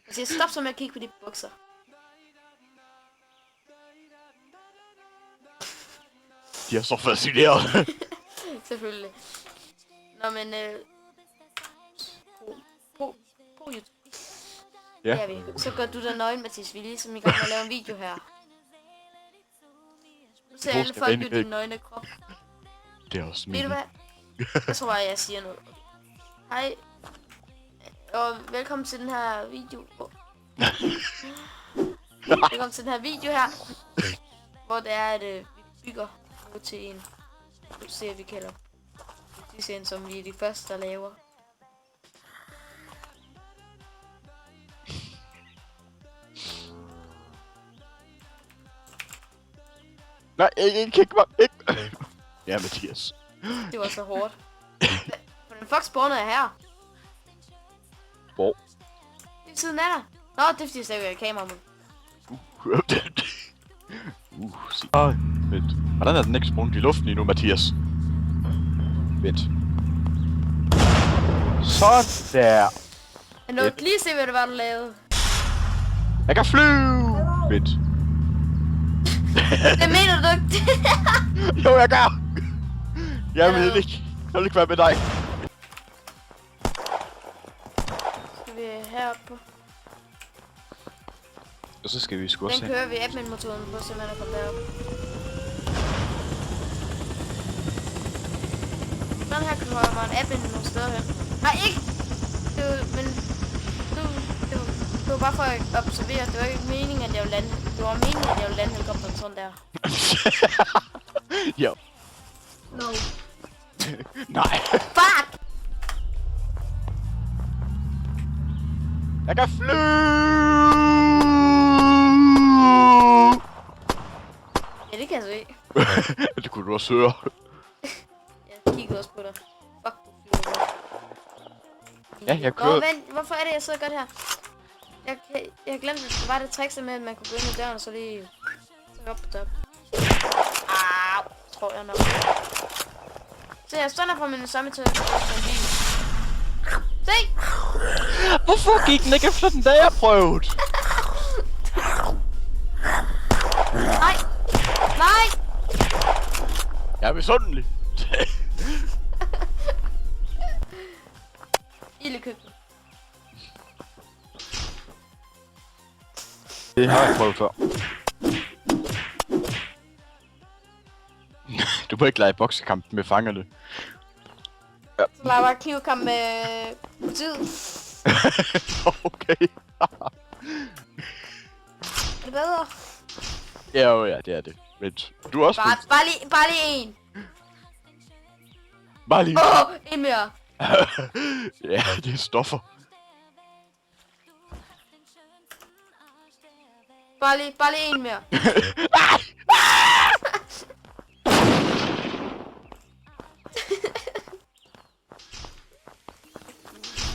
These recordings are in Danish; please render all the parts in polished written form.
Jeg siger, stop så med at kigge på de bukser. De er så fascineret. Selvfølgelig. Nå, men på YouTube. Ja. Det er vi. Så gør du der nøgen, Mathias. Vi er ligesom i gang med at lave en video her. Nu ser alle folk jo din nøgne krop. Det er også Ved du hvad? Jeg tror bare, jeg siger noget. Hej. Og velkommen til den her video. Velkommen til den her video her. Hvor det er, at vi bygger til en serie, vi kalder serien, som vi er de første, der laver. Nej, ikke kig mig. Ikke. Ja, Mathias. Det var så hårdt. Hvordan fuck spawner jeg her? Hvor? Lige ved siden af dig. Nå, det er fordi jeg stadig er kamera mod. Sig. Vent. Hvordan er den ikke sprunget i luften endnu, Mathias? Vent. Sådan der. Jeg nåede lige se, hvad det var, du lavede. Jeg kan flyve! Vent. Det mener du ikke? Jo, jeg kan! Jeg vil ikke. Jeg vil ikke være med dig. Skal vi heroppe på? Og så skal vi sgu også Den kører vi admin-motoren på, simpelthen at komme derop. Sådan her kører man admin nogle steder hen. Nej, ikke! Det var, men... Det var bare for at observere. Det var ikke meningen, at jeg ville lande. Det var meningen, at jeg ville lande helikopteren sådan der. Jo. No. Nej. Fuck! Jeg kan flyve! Ja, det kan jeg så ikke. Det kunne du også høre. Jeg kiggede også på dig. Fuck, du flyver godt. Ja, jeg kører. Nå, vent. Hvorfor er det, jeg sidder godt her? Jeg har glemt, at det var det trick med, at man kunne gå ind i døren og så lige... Så op på top. Au, tror jeg nok. Se, jeg står der på min samme til at en bil. Se! Hvorfor gik den ikke efter den, da jeg prøvede? Nej! Nej! Jeg er misundelig. Ild i køkkenet. Det har jeg prøvet før. Du må ikke lege boksekamp med fangerne. Så lader bare knivkamp med politiet. Okay. Er det bedre? Ja, det er det. Vent. Du er også Bare lige en. Bare lige. En mere. Ja, det er stoffer. Bare lige en mere. Ved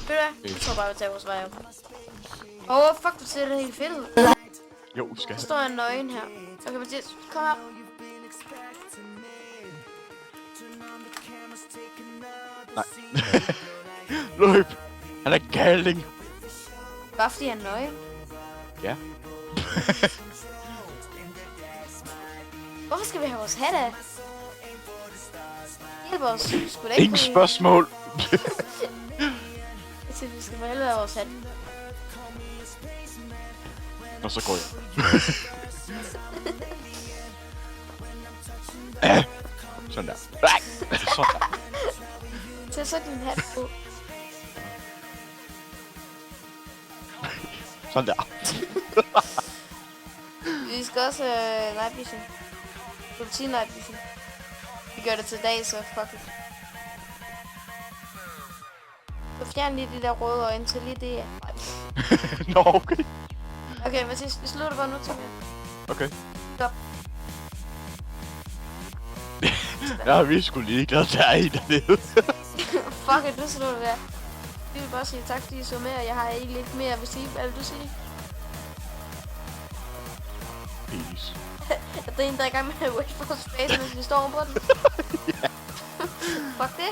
du hvad? Jeg tror bare, vi tager vores vej op. Fuck, du ser det helt fedt ud. Jo, skal Der står en nøgen her. Okay, Mathias, kom her. Nej. Løb! Han er galning. Bare fordi han er nøgen. Ja. Hvorfor skal vi have vores hat af? Hjælp os. Skulle da ikke Ingen spørgsmål. Jeg synes, vi skal for helvede have vores hat. Og så går jeg. Sådan der. Sådan der. Tag så din hat på. Sådan der. Vi skal også night vision. Politi night vision. Vi gør det til dag, så fuck it. Så fjern lige de der røde øjne til lige det. Nå, okay. Okay, Mathias, vi slutter bare nu til mig. Okay. Stop. Ja, vi skulle lige glade til at dernede. Fuck it, du slutter der. Vi vil bare sige tak, fordi I så med, og jeg har egentlig ikke mere at vil sige. Hvad vil du sige? Peace. At det er en, der er i gang med at wait for space, mens vi står oven på den. Ja. Fuck det.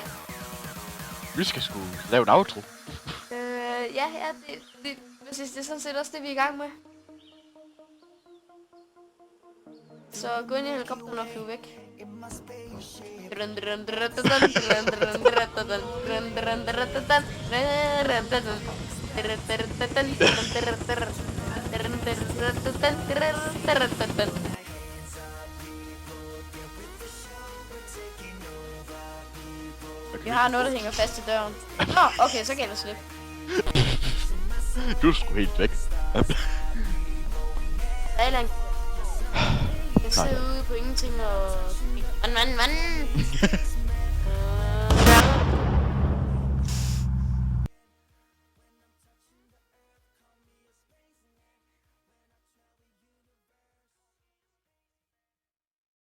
Vi skal sgu lave en outro. Ja, det Præcis, det er sådan set også det, vi er i gang med. Så gå ind i helikopteren og flyve væk. Vi har noget, der hænger fast i døren. Nå, okay, så kan jeg slippe. Du er sgu helt væk. Thailand. Jeg sidder ude på ingenting og... Mand.